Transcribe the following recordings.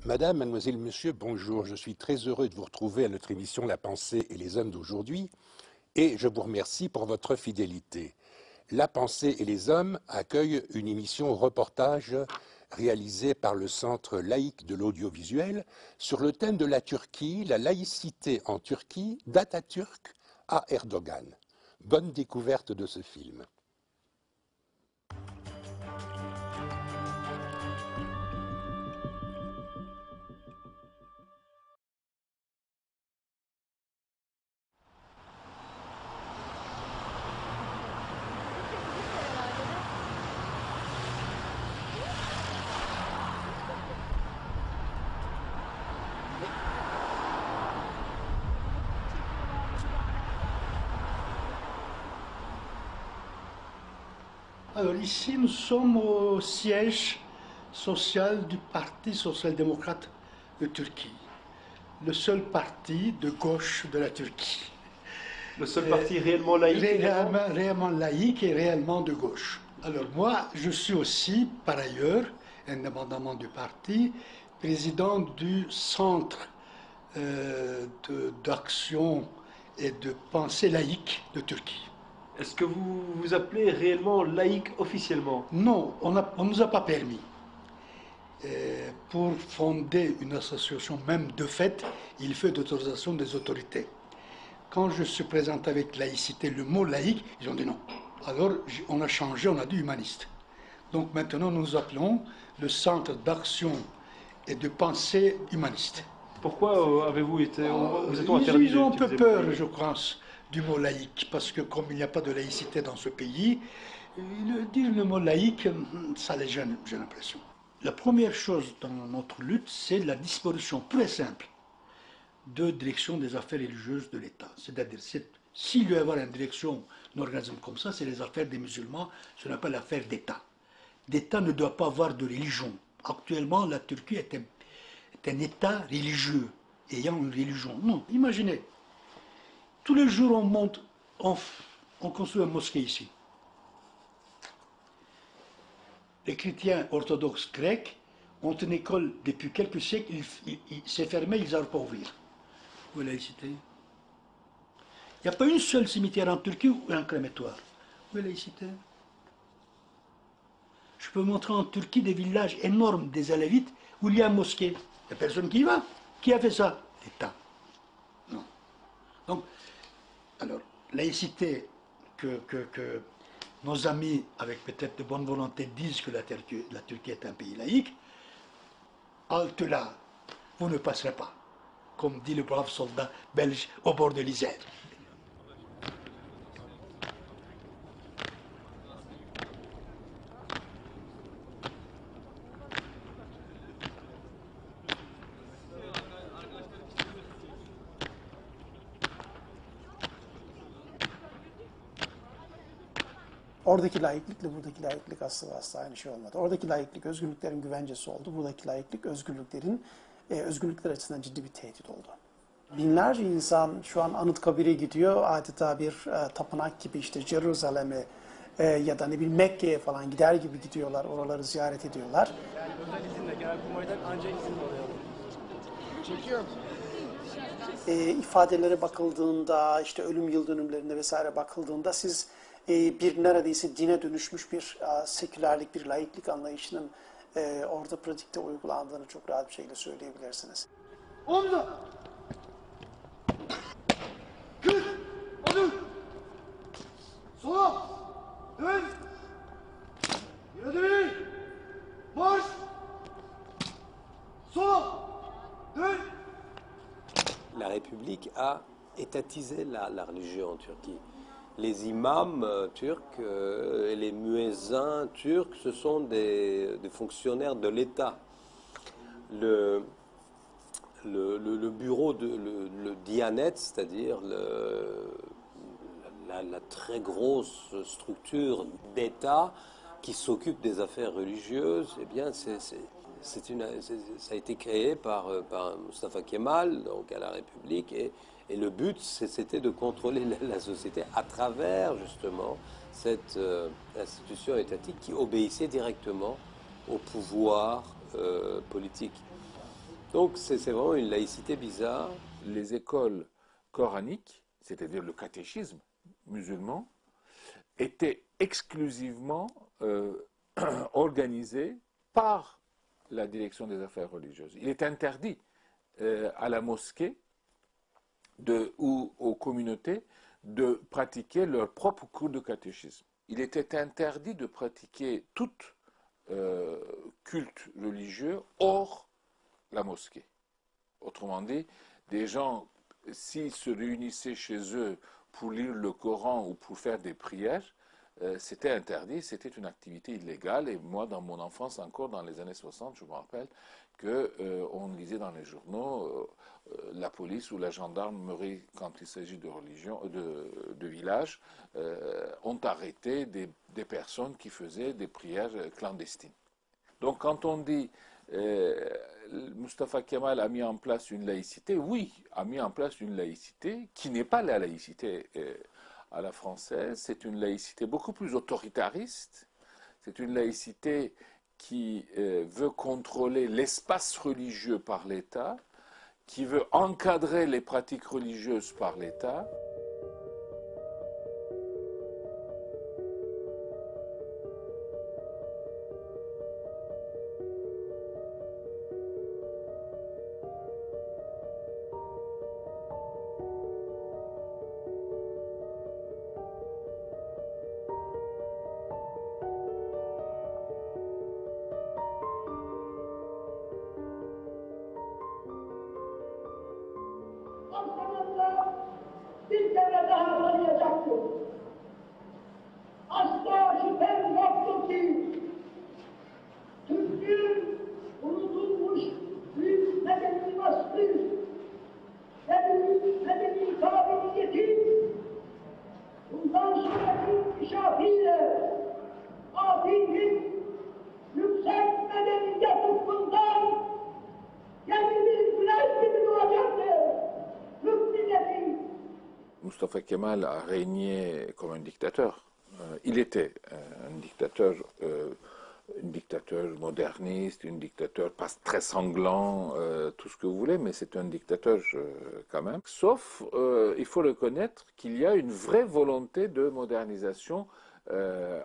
Madame, mademoiselle, monsieur, bonjour. Je suis très heureux de vous retrouver à notre émission La pensée et les hommes d'aujourd'hui et je vous remercie pour votre fidélité. La pensée et les hommes accueille une émission reportage réalisée par le Centre laïque de l'audiovisuel sur le thème de la Turquie, la laïcité en Turquie, d'Atatürk à Erdogan. Bonne découverte de ce film. Alors ici, nous sommes au siège social du Parti social-démocrate de Turquie, le seul parti de gauche de la Turquie. Le seul parti réellement laïque Réellement laïque et réellement de gauche. Alors moi, je suis aussi, par ailleurs, indépendamment du parti, président du Centre d'action et de pensée laïque de Turquie. Est-ce que vous vous appelez réellement laïque officiellement? Non, on ne nous a pas permis. Pour fonder une association, même de fait, il faut d'autorisation des autorités. Quand je suis présent avec laïcité, le mot laïque, ils ont dit non. Alors on a changé, on a dit humaniste. Donc maintenant nous nous appelons le Centre d'action et de pensée humaniste. Pourquoi avez-vous été... vous êtes interdit Ils ont un peu d'utiliser peur, le je pense, du mot laïque, parce que comme il n'y a pas de laïcité dans ce pays, dire le mot laïque, ça les gêne, j'ai l'impression. La première chose dans notre lutte, c'est la disparition pure et simple de direction des affaires religieuses de l'État. C'est-à-dire, s'il doit y avoir une direction d'un organisme comme ça, c'est les affaires des musulmans, ce n'est pas l'affaire d'État. L'État ne doit pas avoir de religion. Actuellement, la Turquie est un État religieux, ayant une religion. Non, imaginez, tous les jours on monte, on construit une mosquée ici. Les chrétiens orthodoxes grecs ont une école depuis quelques siècles, c'est fermé, ils n'arrivent pas à ouvrir. Où est la laïcité? Il n'y a pas une seule cimetière en Turquie ou un crématoire. Où est la laïcité? Je peux montrer en Turquie des villages énormes des Alavites où il y a une mosquée. Il n'y a personne qui y va. Qui a fait ça? L'État. Non. Donc, alors, laïcité que nos amis, avec peut-être de bonne volonté, disent que la Turquie est un pays laïque, halte là, vous ne passerez pas, comme dit le brave soldat belge au bord de l'Isère. Oradaki laiklikle buradaki laiklik asla aynı şey olmadı. Oradaki laiklik özgürlüklerin güvencesi oldu. Buradaki laiklik özgürlükler açısından ciddi bir tehdit oldu. Binlerce insan şu an Anıtkabir'e gidiyor. Adeta bir tapınak gibi işte Jerusalem'e ya da ne bileyim Mekke'ye falan gider gibi gidiyorlar. Oraları ziyaret ediyorlar. Yani özel izinle Genelkurmay'dan ancak izin oluyor. Çekiyorum. İfadelere bakıldığında, işte ölüm yıl dönümlerine vesaire bakıldığında siz bir neredeyse dine dönüşmüş bir sekülerlik, bir laiklik anlayışının orada pratikte uygulandığını çok rahat bir şekilde söyleyebilirsiniz. Omza! Kız! Odur! Sola! Dön! Yürü! Marş! Sola! Dön! La République a étatisé la religion en Turquie. Les imams turcs et les muezzins turcs, ce sont des fonctionnaires de l'État. Le bureau, le Diyanet, c'est-à-dire la très grosse structure d'État qui s'occupe des affaires religieuses, eh bien, ça a été créé par Mustafa Kemal, donc à la République, et le but, c'était de contrôler la société à travers, justement, cette institution étatique qui obéissait directement au pouvoir politique. Donc c'est vraiment une laïcité bizarre. Les écoles coraniques, c'est-à-dire le catéchisme musulman, étaient exclusivement organisées par la direction des affaires religieuses. Il est interdit à la mosquée ou aux communautés de pratiquer leur propre cours de catéchisme. Il était interdit de pratiquer tout culte religieux hors la mosquée. Autrement dit, des gens, s'ils se réunissaient chez eux pour lire le Coran ou pour faire des prières, c'était interdit, c'était une activité illégale. Et moi, dans mon enfance, encore dans les années 60, je me rappelle qu'on lisait dans les journaux la police ou la gendarmerie, quand il s'agit de religion, de village, ont arrêté des personnes qui faisaient des prières clandestines. Donc quand on dit Mustafa Kemal a mis en place une laïcité, oui, a mis en place une laïcité qui n'est pas la laïcité à la française, c'est une laïcité beaucoup plus autoritariste, c'est une laïcité qui veut contrôler l'espace religieux par l'État, qui veut encadrer les pratiques religieuses par l'État. Bir kere daha tanıyacaktır. Asla şüphem yoktur ki Türklüğün unutulmuş büyük medeni vasfı ve büyük medeni kabiliyeti bundan sonraki inkişafıyla afinin yüksek medeniyet ufkundan yeni bir güneş gibi doğacaktır. Türk milleti Mustafa Kemal a régné comme un dictateur. Il était un dictateur moderniste, un dictateur pas très sanglant, tout ce que vous voulez, mais c'est un dictateur quand même. Sauf, il faut reconnaître qu'il y a une vraie volonté de modernisation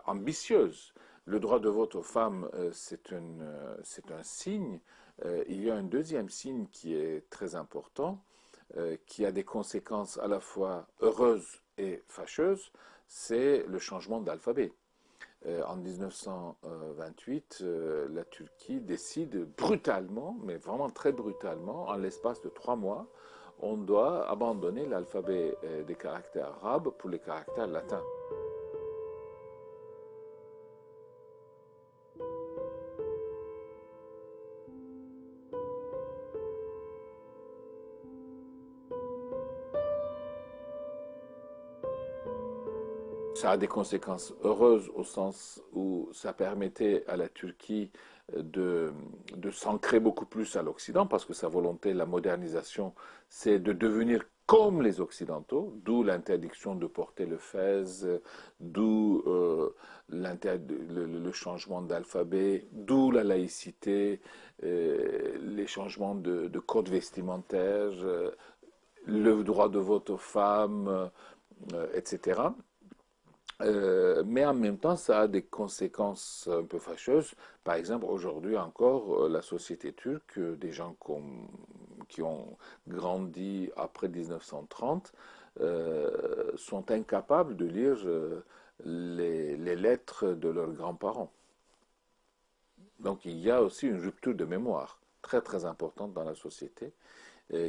ambitieuse. Le droit de vote aux femmes, c'est un signe. Il y a un deuxième signe qui est très important, qui a des conséquences à la fois heureuses et fâcheuses, c'est le changement d'alphabet. En 1928, la Turquie décide brutalement, mais vraiment très brutalement, en l'espace de 3 mois, on doit abandonner l'alphabet des caractères arabes pour les caractères latins. Ça a des conséquences heureuses au sens où ça permettait à la Turquie de s'ancrer beaucoup plus à l'Occident, parce que sa volonté, la modernisation, c'est de devenir comme les Occidentaux, d'où l'interdiction de porter le fez, d'où le changement d'alphabet, d'où la laïcité, les changements de code vestimentaire, le droit de vote aux femmes, etc. Mais en même temps, ça a des conséquences un peu fâcheuses. Par exemple, aujourd'hui encore, la société turque, des gens qui ont grandi après 1930, sont incapables de lire les lettres de leurs grands-parents. Donc il y a aussi une rupture de mémoire très très importante dans la société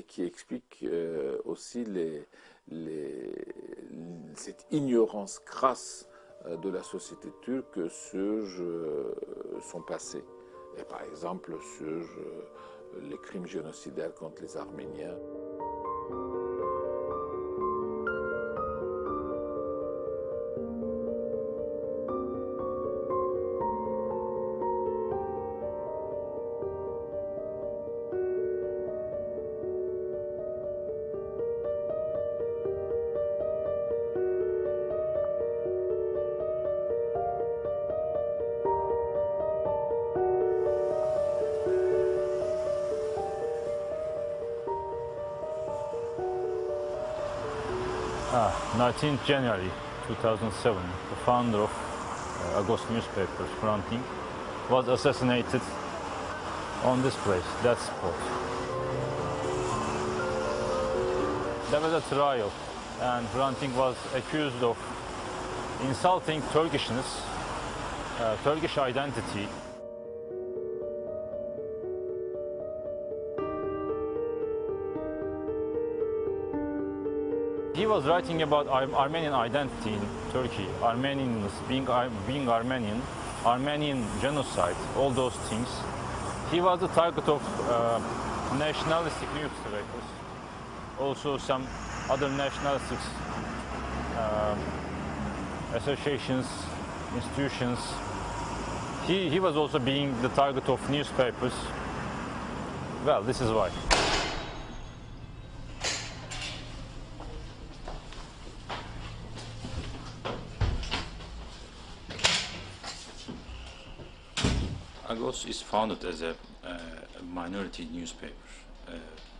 qui explique aussi cette ignorance crasse de la société turque sur son passé. Et par exemple sur les crimes génocidaires contre les Arméniens. 19th January 2007, the founder of Agos newspaper, Hrant Dink, was assassinated on this place, that spot. There was a trial, and Hrant Dink was accused of insulting Turkishness, Turkish identity. He was writing about Armenian identity in Turkey, Armenians being Armenian, Armenian genocide, all those things. He was the target of nationalistic newspapers, also some other nationalistic associations, institutions. He was also being the target of newspapers. Well, this is why. Agos is founded as a minority newspaper,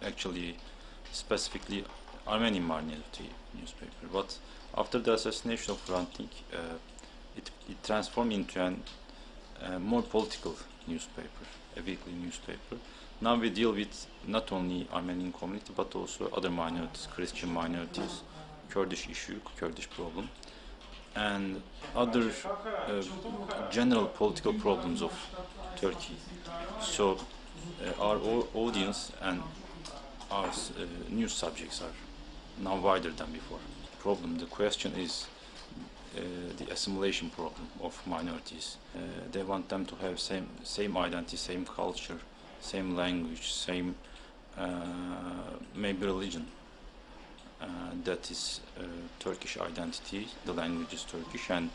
actually specifically Armenian minority newspaper. But after the assassination of Hrant Dink, it transformed into a more political newspaper, a weekly newspaper. Now we deal with not only Armenian community but also other minorities, Christian minorities, Kurdish issue, Kurdish problem, and other general political problems of Turkey. So our audience and our news subjects are now wider than before. The question is the assimilation problem of minorities. They want them to have same identity, same culture, same language, same maybe religion. That is Turkish identity, the language is Turkish, and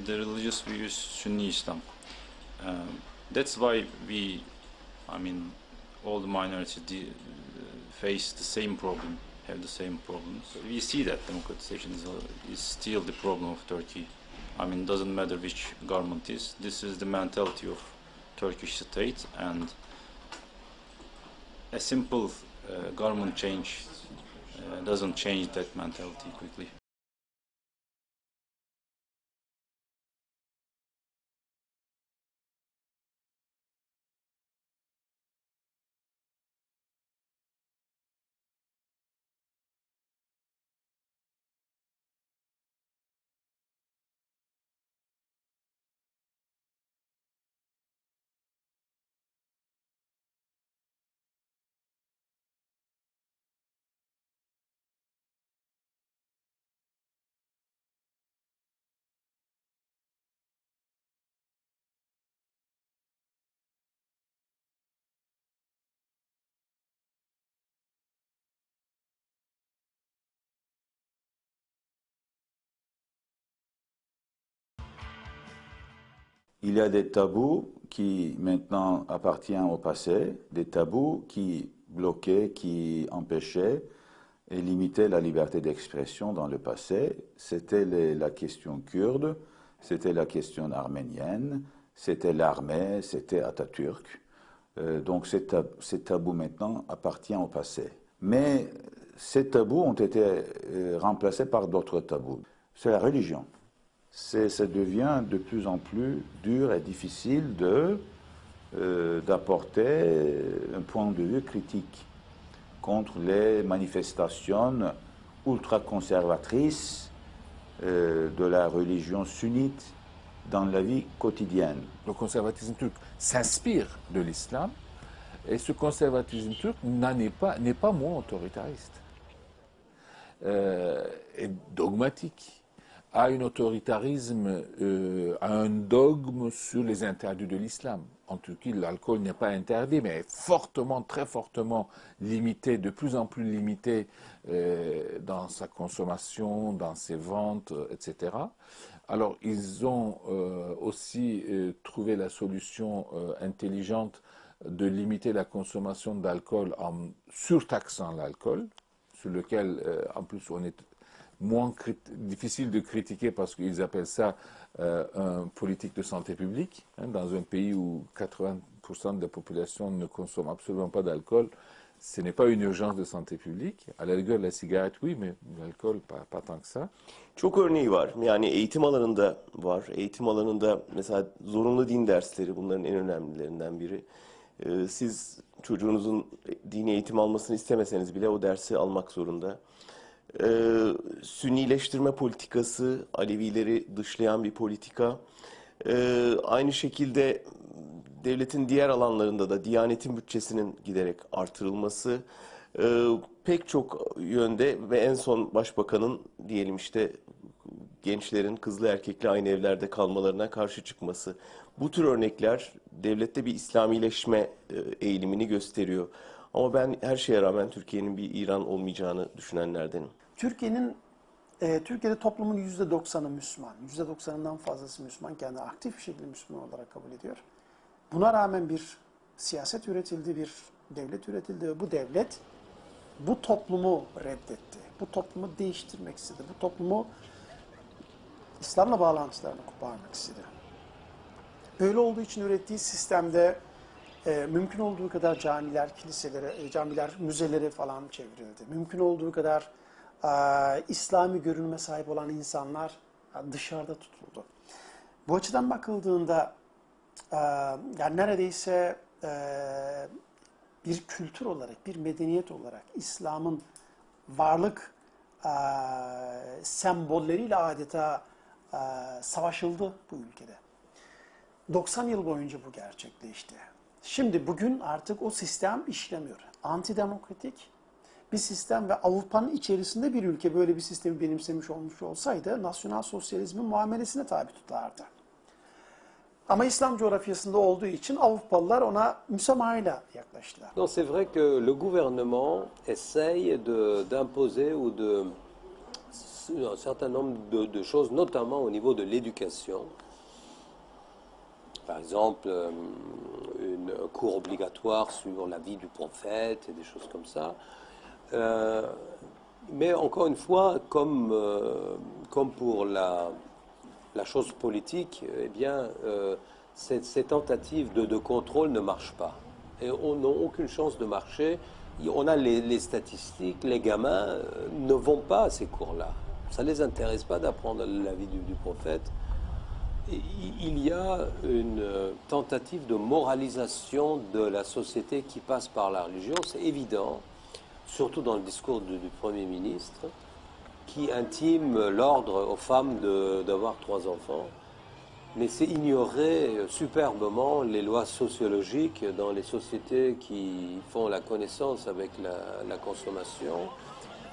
the religious view is Sunni Islam. That's why all the minorities face the same problem, have the same problems. We see that democratization is still the problem of Turkey. Doesn't matter which government is. This is the mentality of Turkish state, and a simple government change doesn't change that mentality quickly. Il y a des tabous qui maintenant appartiennent au passé, des tabous qui bloquaient, qui empêchaient et limitaient la liberté d'expression dans le passé. C'était la question kurde, c'était la question arménienne, c'était l'armée, c'était Atatürk. Donc ces tabous maintenant appartiennent au passé. Mais ces tabous ont été remplacés par d'autres tabous. C'est la religion. Ça devient de plus en plus dur et difficile d'apporter un point de vue critique contre les manifestations ultra-conservatrices de la religion sunnite dans la vie quotidienne. Le conservatisme turc s'inspire de l'islam, et ce conservatisme turc n'est pas moins autoritariste, et dogmatique, a un autoritarisme, a un dogme sur les interdits de l'islam. En Turquie, l'alcool n'est pas interdit, mais est fortement, très fortement limité, de plus en plus limité dans sa consommation, dans ses ventes, etc. Alors, ils ont aussi trouvé la solution intelligente de limiter la consommation d'alcool en surtaxant l'alcool, sur lequel, en plus, on est moins difficile de critiquer parce qu'ils appellent ça une politique de santé publique. Dans un pays où 80% de la population ne consomme absolument pas d'alcool, Ce n'est pas une urgence de santé publique. À la rigueur, la cigarette, oui, mais l'alcool, pas tant que ça. Çok örneği var. Yani eğitim alanında var. Eğitim alanında mesela zorunlu din dersleri bunların en önemlilerinden biri. Siz çocuğunuzun dini eğitim almasını istemeseniz bile o dersi almak zorunda. Sünnileştirme politikası, Alevileri dışlayan bir politika. Aynı şekilde devletin diğer alanlarında da Diyanet'in bütçesinin giderek artırılması, pek çok yönde ve en son Başbakanın diyelim işte gençlerin kızlı erkekli aynı evlerde kalmalarına karşı çıkması. Bu tür örnekler devlette bir İslamileşme eğilimini gösteriyor. Ama ben her şeye rağmen Türkiye'nin bir İran olmayacağını düşünenlerdenim. Türkiye'de toplumun %90'ı Müslüman. %90'ından fazlası Müslüman. Kendini aktif bir şekilde Müslüman olarak kabul ediyor. Buna rağmen bir siyaset üretildi, bir devlet üretildi ve bu devlet bu toplumu reddetti. Bu toplumu değiştirmek istedi. Bu toplumu İslam'la bağlantılarını koparmak istedi. Böyle olduğu için ürettiği sistemde mümkün olduğu kadar camiler, kiliselere, camiler, müzelere falan çevrildi. Mümkün olduğu kadar İslami görünüme sahip olan insanlar dışarıda tutuldu. Bu açıdan bakıldığında yani neredeyse bir kültür olarak, bir medeniyet olarak İslam'ın varlık sembolleriyle adeta savaşıldı bu ülkede. 90 yıl boyunca bu gerçekleşti. Şimdi bugün artık o sistem işlemiyor. Antidemokratik bir sistem ve Avrupa'nın içerisinde bir ülke böyle bir sistemi benimsemiş olmuş olsaydı nasyonal sosyalizmin muamelesine tabi tutardı. Ama İslam coğrafyasında olduğu için Avrupalılar ona müsamahayla yaklaştılar. Non, c'est vrai que le gouvernement essaye d'imposer ou un certain nombre de choses, notamment au niveau de l'éducation. Par exemple, une cours obligatoire sur la vie du prophète et des choses comme ça. Mais encore une fois, comme pour la chose politique, eh bien, ces tentatives de contrôle ne marchent pas. Et n'ont aucune chance de marcher. On a les statistiques, les gamins ne vont pas à ces cours-là. Ça ne les intéresse pas d'apprendre la vie du prophète. Il y a une tentative de moralisation de la société qui passe par la religion, c'est évident, surtout dans le discours du Premier ministre, qui intime l'ordre aux femmes d'avoir 3 enfants. Mais c'est ignorer superbement les lois sociologiques dans les sociétés qui font la connaissance avec la consommation,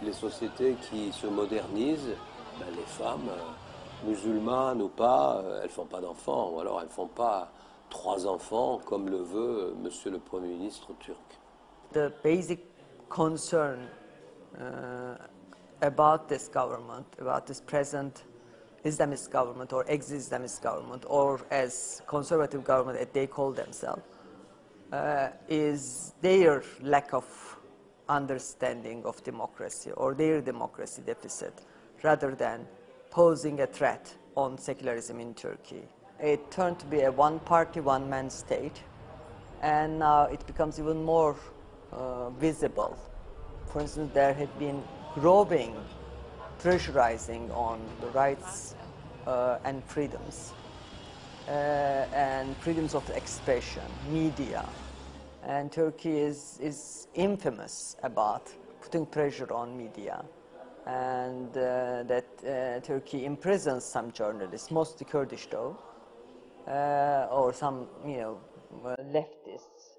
les sociétés qui se modernisent, ben les femmes, musulmanes ou pas, elles ne font pas d'enfants, ou alors elles ne font pas 3 enfants comme le veut Monsieur le Premier ministre turc. The basic concern about this government, about this present Islamist government or ex-Islamist government, or as conservative government as they call themselves, is their lack of understanding of democracy or their democracy deficit, rather than posing a threat on secularism in Turkey. It turned to be a one-party, one-man state, and now it becomes even more visible. For instance, there had been growing pressurizing on the rights and freedoms of expression, media, and Turkey is infamous about putting pressure on media, and that Turkey imprisons some journalists, mostly Kurdish though, or some leftists.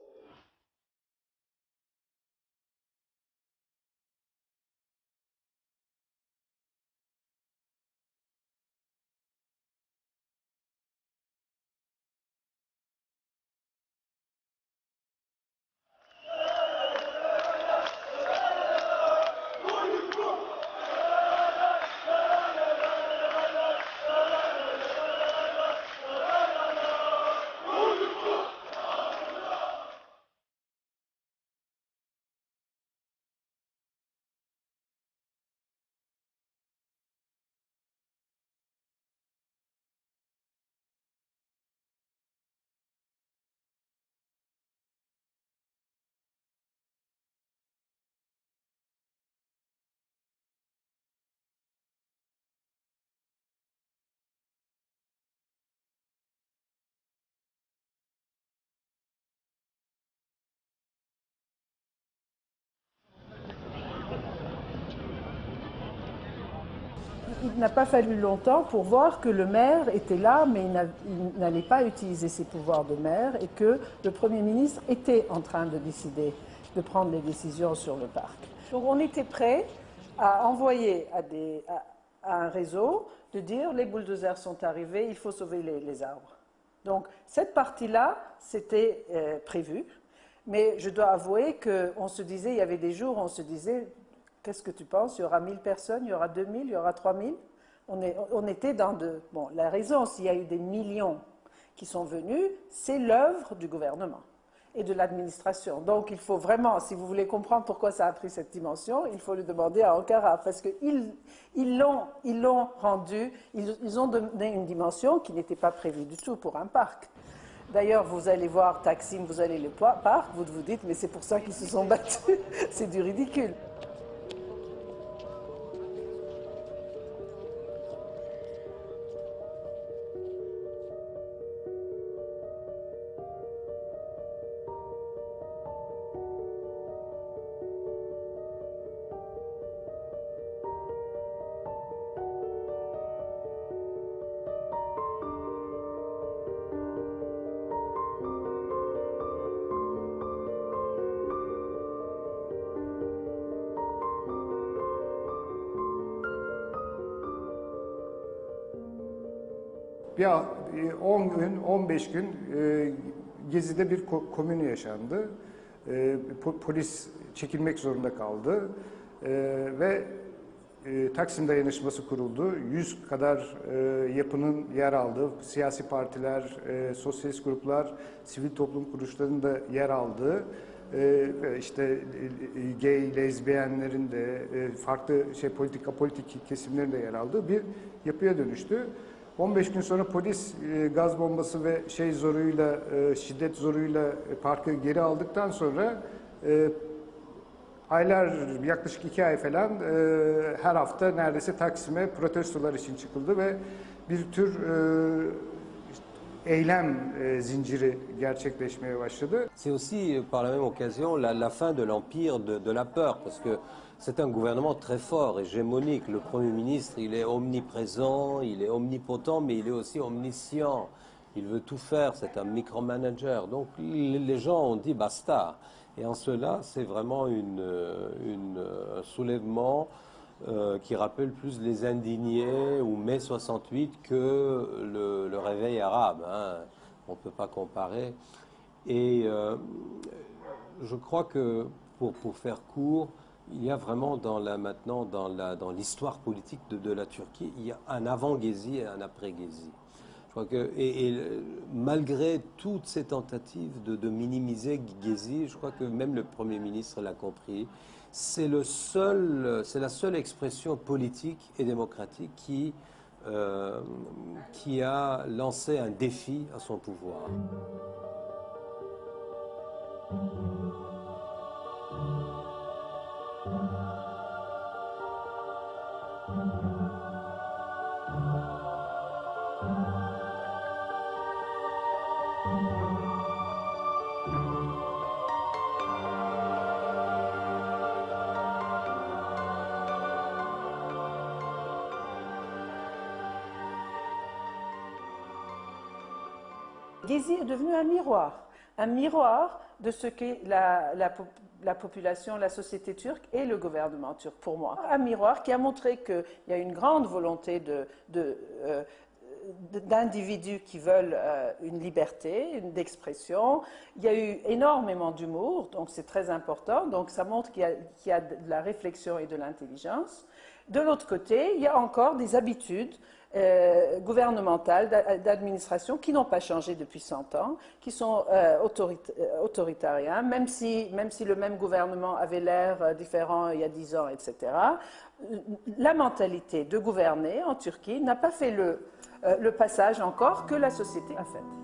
Il n'a pas fallu longtemps pour voir que le maire était là, mais il n'allait pas utiliser ses pouvoirs de maire et que le Premier ministre était en train de décider, de prendre les décisions sur le parc. Donc on était prêt à envoyer à un réseau de dire les bulldozers sont arrivés, il faut sauver les arbres. Donc cette partie-là, c'était prévu, mais je dois avouer qu'on se disait, il y avait des jours où on se disait, qu'est-ce que tu penses? Il y aura 1000 personnes, il y aura 2000, il y aura 3000. On était dans de... Bon, la raison, s'il y a eu des millions qui sont venus, c'est l'œuvre du gouvernement et de l'administration. Donc il faut vraiment, si vous voulez comprendre pourquoi ça a pris cette dimension, il faut le demander à Ankara, parce qu'ils l'ont rendu, ils ont donné une dimension qui n'était pas prévue du tout pour un parc. D'ailleurs, vous allez voir Taksim, vous allez le parc, vous vous dites, mais c'est pour ça qu'ils se sont battus, c'est du ridicule. Ya 10 gün, 15 gün Gezi'de bir komün yaşandı. Polis çekilmek zorunda kaldı ve Taksim Dayanışması kuruldu. 100 kadar yapının yer aldığı, siyasi partiler, sosyalist gruplar, sivil toplum kuruluşlarının da yer aldığı, işte gay, lezbiyenlerin de farklı politik kesimlerin de yer aldığı bir yapıya dönüştü. 15 gün sonra polis gaz bombası ve şiddet zoruyla parkı geri aldıktan sonra yaklaşık 2 ay falan her hafta neredeyse Taksim'e protestolar için çıkıldı ve bir tür eylem zinciri gerçekleşmeye başladı. C'est aussi par la même occasion la fin de l'empire de la peur, parce que c'est un gouvernement très fort, hégémonique. Le Premier ministre, il est omniprésent, il est omnipotent, mais il est aussi omniscient. Il veut tout faire, c'est un micromanager. Donc les gens ont dit basta. Et en cela, c'est vraiment un soulèvement qui rappelle plus les indignés ou mai 68 que le réveil arabe. Hein. On ne peut pas comparer. Et je crois que, pour faire court, il y a vraiment maintenant dans l'histoire politique de la Turquie, il y a un avant Gezi et un après Gezi. Je crois que malgré toutes ces tentatives de minimiser Gezi, je crois que même le Premier ministre l'a compris. C'est la seule expression politique et démocratique qui a lancé un défi à son pouvoir. Gezi est devenu un miroir de ce qu'est la population, la société turque et le gouvernement turc, pour moi. Un miroir qui a montré qu'il y a une grande volonté d'individus qui veulent une liberté, d'expression. Il y a eu énormément d'humour, donc c'est très important. Donc ça montre qu'il y a de la réflexion et de l'intelligence. De l'autre côté, il y a encore des habitudes gouvernementales, d'administration qui n'ont pas changé depuis 100 ans, qui sont autoritariens, même si le même gouvernement avait l'air différent il y a 10 ans, etc. La mentalité de gouverner en Turquie n'a pas fait le passage encore que la société a fait.